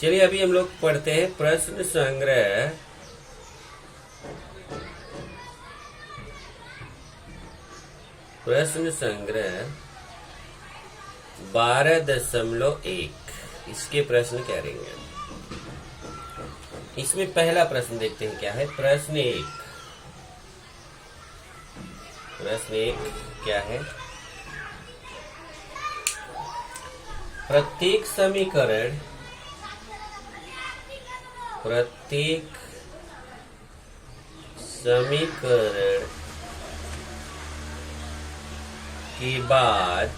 चलिए अभी हम लोग पढ़ते हैं प्रश्न संग्रह। प्रश्न संग्रह 12.1 इसके प्रश्न करेंगे। इसमें पहला प्रश्न देखते हैं क्या है। प्रश्न एक क्या है। प्रत्येक समीकरण के बाद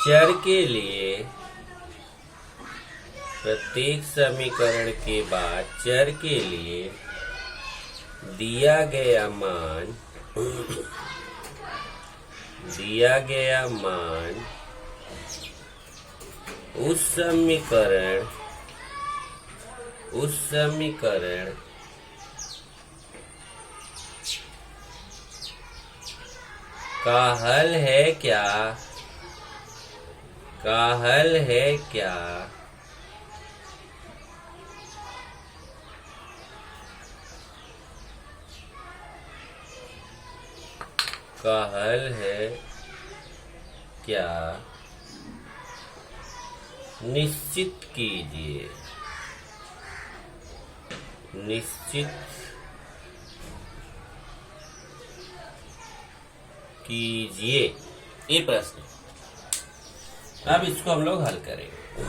चर के लिए प्रत्येक समीकरण के बाद चर के लिए दिया गया मान उस समीकरण का हल है क्या। का हल है क्या। का हल है क्या निश्चित कीजिए। ये प्रश्न। अब इसको हम लोग हल करेंगे,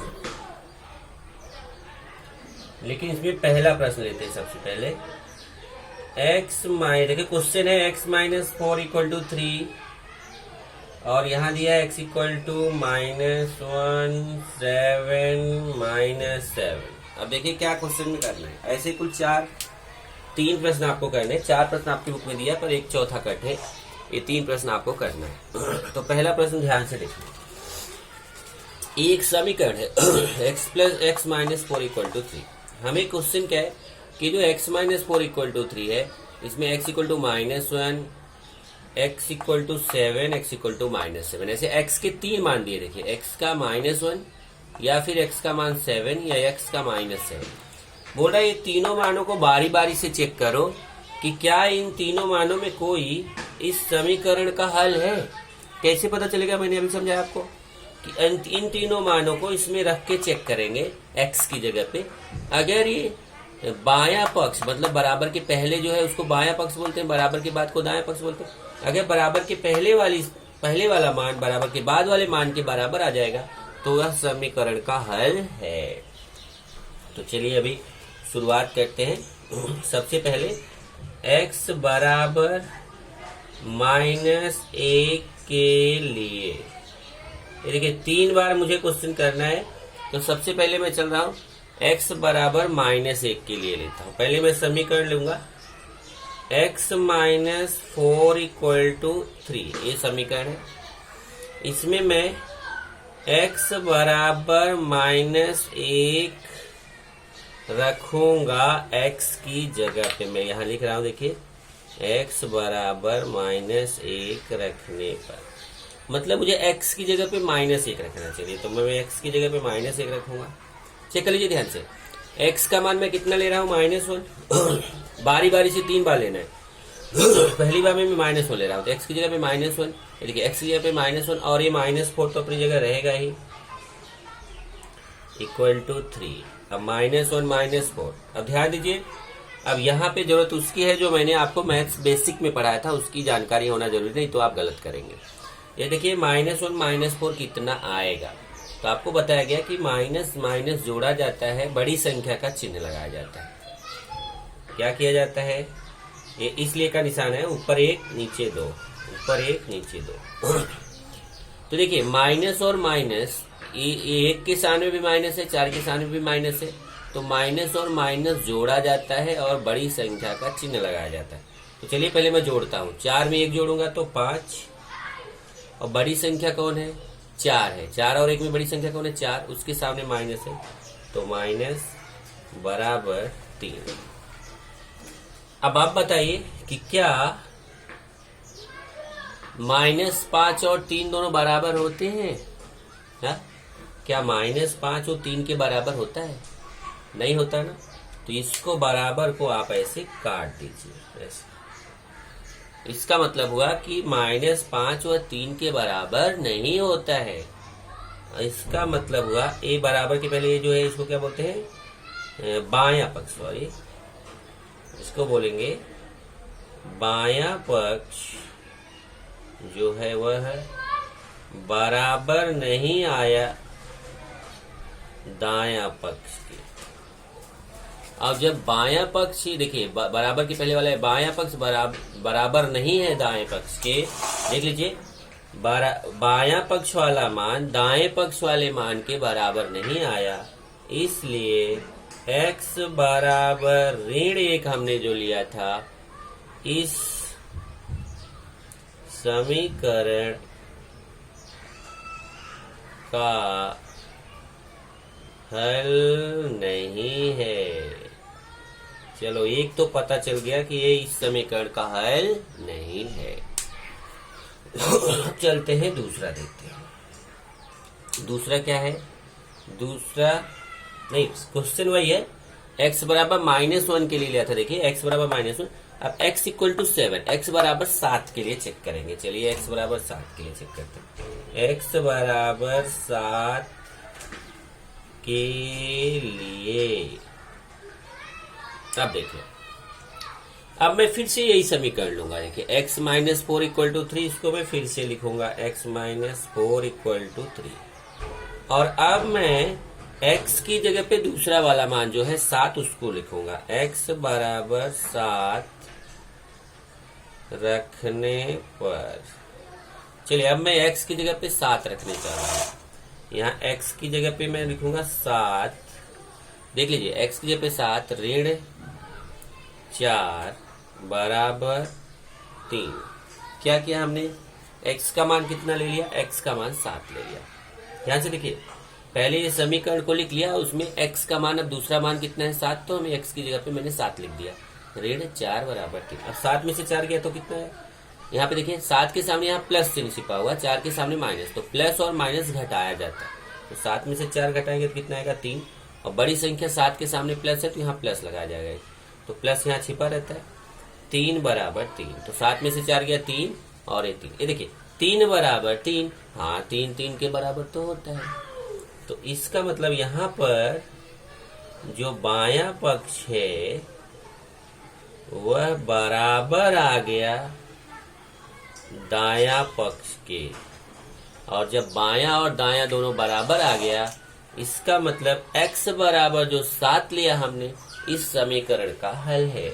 लेकिन इसमें पहला प्रश्न लेते हैं। सबसे पहले देखिए क्वेश्चन है x-4 = 3 और यहाँ दिया है x = -1 7 अब देखिए क्या क्वेश्चन में करना है। ऐसे कुल 3 प्रश्न आपको करने हैं। 4 प्रश्न आपकी बुक में दिया पर एक चौथा कट है। ये 3 प्रश्न आपको करना है। तो पहला प्रश्न ध्यान से देखिए। एक समीकरण है x + x-4 = 3। हमें क्वेश्चन क्या है कि जो x-4 = 3 है, इसमें x = -1 x = 7 x = -7 ऐसे x के 3 मान दिए। देखिए x का -1 या फिर x का मान 7 या x का -7। बोल रहा है ये तीनों मानों को बारी बारी से चेक करो कि क्या इन तीनों मानों में कोई इस समीकरण का हल है। कैसे पता चलेगा, मैंने अभी समझाया आपको कि इन तीनों मानों को इसमें रख के चेक करेंगे x की जगह पे। अगर ये बायां पक्ष मतलब बराबर के पहले जो है उसको बायां पक्ष बोलते हैं, बराबर के बाद को दायां पक्ष बोलते हैं। अगर बराबर के पहले वाला मान बराबर के बाद वाले मान के बराबर आ जाएगा तो वह समीकरण का हल है। तो चलिए अभी शुरुआत करते हैं। सबसे पहले x = -1 के लिए देखिए 3 बार मुझे क्वेश्चन करना है। तो सबसे पहले मैं चल रहा हूँ x = -1 के लिए लेता हूँ। पहले मैं समीकरण लूंगा x-4 = 3 ये समीकरण है। इसमें मैं x = -1 रखूंगा x की जगह पे। मैं यहाँ लिख रहा हूँ, देखिए x = -1 रखने पर मतलब मुझे x की जगह पे -1 रखना चाहिए। तो मैं x की जगह पे -1 रखूंगा। चेक कर लीजिए ध्यान से। x का मान मैं कितना ले रहा हूँ -1 बारी बारी से 3 बार लेना है। पहली बार में मैं -1 ले रहा हूँ तो x की जगह पे -1। देखिए x की जगह पे -1 और ये -4 तो अपनी जगह रहेगा ही = 3। अब -1 -4। अब ध्यान दीजिए, अब यहाँ पे जरूरत उसकी है जो मैंने आपको मैथ्स बेसिक में पढ़ाया था, उसकी जानकारी होना जरूरी, नहीं तो आप गलत करेंगे। ये देखिए -1 -4 कितना आएगा। तो आपको बताया गया कि माइनस माइनस जोड़ा जाता है, बड़ी संख्या का चिन्ह लगाया जाता है। क्या किया जाता है, ये इसलिए का निशान है, ऊपर 1 नीचे 2, ऊपर 1 नीचे 2। तो देखिए माइनस और माइनस, ये 1 के स्थान में भी माइनस है, 4 के स्थान में भी माइनस है। तो माइनस और माइनस जोड़ा जाता है और बड़ी संख्या का चिन्ह लगाया जाता है। तो चलिए पहले मैं जोड़ता हूँ। 4 में 1 जोड़ूंगा तो 5 और बड़ी संख्या कौन है, 4 है। 4 और 1 में बड़ी संख्या कौन है, 4, उसके सामने माइनस है तो माइनस बराबर 3। अब आप बताइए कि क्या -5 और 3 दोनों बराबर होते हैं। है? क्या -5 और 3 के बराबर होता है? नहीं होता ना। तो इसको बराबर को आप ऐसे काट दीजिए ऐसे। इसका मतलब हुआ कि -5 और 3 के बराबर नहीं होता है। इसका मतलब हुआ ए बराबर के पहले ये जो है इसको क्या बोलते हैं? बायां पक्ष, सॉरी, इसको बोलेंगे बायां पक्ष जो है वह बराबर नहीं आया दायां पक्ष के। अब जब बायां पक्ष ही देखिए बराबर के पहले वाला है, बायां पक्ष बराबर नहीं है दाएं पक्ष के। देख लीजिए, बायां पक्ष वाला मान दाएं पक्ष वाले मान के बराबर नहीं आया, इसलिए x बराबर -1 हमने जो लिया था, इस समीकरण का हल नहीं है। चलो, एक तो पता चल गया कि ये इस समीकरण का हल नहीं है। चलते हैं दूसरा देखते हैं। दूसरा क्या है? दूसरा नहीं, क्वेश्चन वही है। x बराबर -1 के लिए लिया था। देखिए x बराबर -1, अब x = 7, x बराबर 7 के लिए चेक करेंगे। चलिए x बराबर 7 के लिए चेक करते हैं। x बराबर 7 के लिए अब देखो, अब मैं फिर से यही समीकरण लूंगा। देखिए x - 4 = 3, इसको मैं फिर से लिखूंगा x - 4 = 3। और अब मैं x की जगह पे दूसरा वाला मान जो है 7, उसको लिखूंगा। x बराबर 7 रखने पर, चलिए अब मैं x की जगह पे 7 रखने जा रहा हूँ। यहाँ x की जगह पे मैं लिखूंगा 7। देख लीजिए, x की जगह पे 7 ऋण 4 बराबर 3। क्या किया हमने? x का मान कितना ले लिया? x का मान 7 ले लिया। ध्यान से देखिए, पहले ये समीकरण को लिख लिया, उसमें x का मान, अब दूसरा मान कितना है? 7, तो हमें x की जगह पे मैंने 7 लिख दिया। ऋण 4 बराबर 3। अब 7 में से 4 गया तो कितना है? यहाँ पे देखिए, 7 के सामने यहाँ प्लस चिन्ह छिपा हुआ, 4 के सामने माइनस, तो प्लस और माइनस घटाया जाता है। तो 7 में से 4 घटाएंगे तो कितना आएगा? 3। और बड़ी संख्या 7 के सामने प्लस है तो यहाँ प्लस लगाया जाएगा, तो प्लस यहाँ छिपा रहता है। 3 बराबर 3, तो 7 में से 4 गया 3 और ये 3। ये देखिए 3 बराबर 3, हाँ 3 3 के बराबर तो होता है। तो इसका मतलब यहाँ पर जो बायां पक्ष है वह बराबर आ गया दायां पक्ष के। और जब बायां और दायां दोनों बराबर आ गया, इसका मतलब x बराबर जो 7 लिया हमने, इस समीकरण का हल है।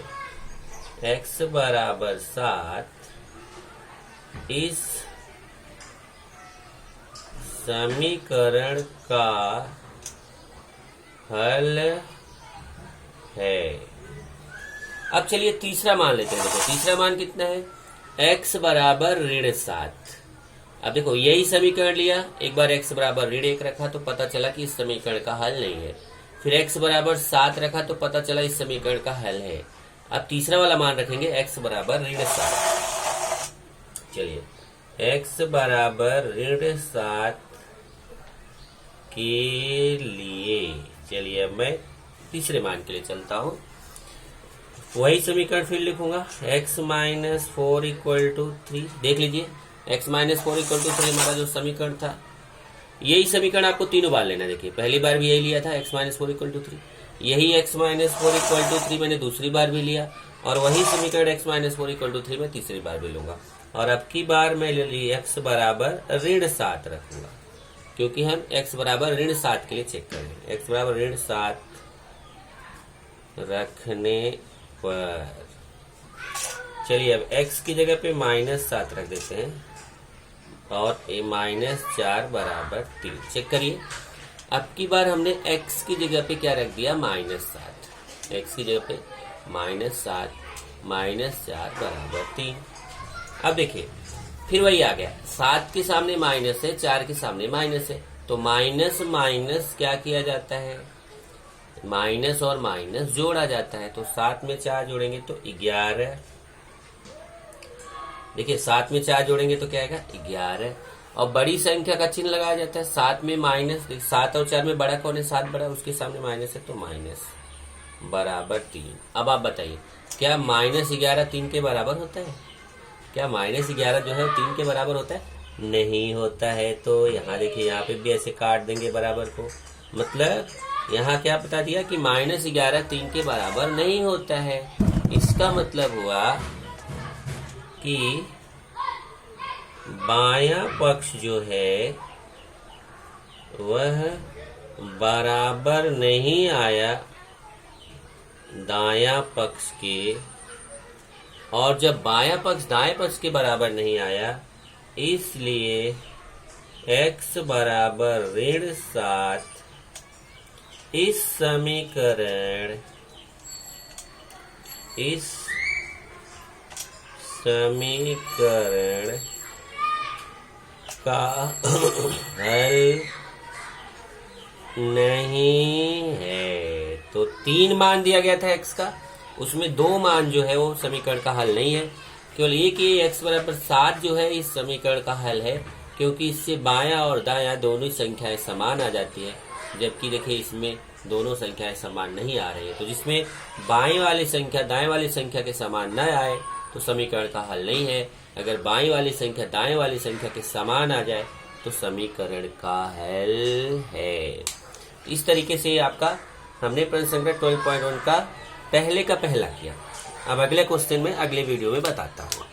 x बराबर 7 इस समीकरण का हल है। अब चलिए तीसरा मान लेते हैं। देखो तीसरा मान कितना है? x बराबर ऋण 7। अब देखो यही समीकरण लिया, एक बार x बराबर ऋण 1 रखा तो पता चला कि इस समीकरण का हल नहीं है। फिर x बराबर 7 रखा तो पता चला इस समीकरण का हल है। अब तीसरा वाला मान रखेंगे x बराबर ऋण 7। चलिए x बराबर ऋण 7 के लिए, चलिए अब मैं तीसरे मान के लिए चलता हूँ। वही समीकरण फिर लिखूंगा, x - 4 = 3। देख लीजिए, x - 4 = 3 हमारा जो समीकरण था, यही समीकरण आपको तीनों बार लेना। देखिए पहली बार भी यही लिया था, x - 4 = 3। यही x - 4 = 3 मैंने दूसरी बार भी लिया, और वही समीकरण x - 4 = 3 मैं तीसरी बार भी लूंगा। और अब की बार मैं ले ली x बराबर ऋण 7 रखूंगा, क्योंकि हम x बराबर ऋण 7 के लिए चेक करेंगे। x बराबर ऋण 7 रखने पर, चलिए अब x की जगह पे -7 रख देते हैं, और a -4 बराबर 3। चेक करिए, अब की बार हमने x की जगह पे क्या रख दिया? -7। x की जगह पे -7 -4 बराबर 3। अब देखिए फिर वही आ गया, 7 के सामने माइनस है, 4 के सामने माइनस है, तो माइनस माइनस क्या किया जाता है? माइनस और माइनस जोड़ा जाता है। तो 7 में 4 जोड़ेंगे तो 11। देखिए 7 में 4 जोड़ेंगे तो क्या आएगा? 11। और बड़ी संख्या का चिन्ह लगाया जाता है। 7 में माइनस, 7 और 4 में बड़ा कौन है? 7 बड़ा, उसके सामने माइनस है तो माइनस बराबर 3। अब आप बताइए क्या -11 3 के बराबर होता है? क्या -11 जो है 3 के बराबर होता है? नहीं होता है। तो यहाँ देखिए, यहाँ पे भी ऐसे काट देंगे बराबर को, मतलब यहाँ क्या बता दिया कि -11 3 के बराबर नहीं होता है। इसका मतलब हुआ कि बायां पक्ष जो है वह बराबर नहीं आया दायां पक्ष के, और जब बायां पक्ष दाएं पक्ष के बराबर नहीं आया, इसलिए x बराबर -7 इस समीकरण का हल नहीं है। तो 3 मान दिया गया था x का, उसमें 2 मान जो है वो समीकरण का हल नहीं है। केवल एक ही x बराबर 7 जो है इस समीकरण का हल है, क्योंकि इससे बायां और दायां दोनों ही संख्याएं समान आ जाती है, जबकि देखिए इसमें दोनों संख्याएं समान नहीं आ रही है। तो जिसमें बाएं वाली संख्या दाएं वाली संख्या के समान न आए तो समीकरण का हल नहीं है। अगर बाएं वाली संख्या दाएं वाली संख्या के समान आ जाए तो समीकरण का हल है। इस तरीके से आपका हमने प्रश्न संख्या 12.1 का पहले का पहला किया। अब अगले क्वेश्चन में अगले वीडियो में बताता हूँ।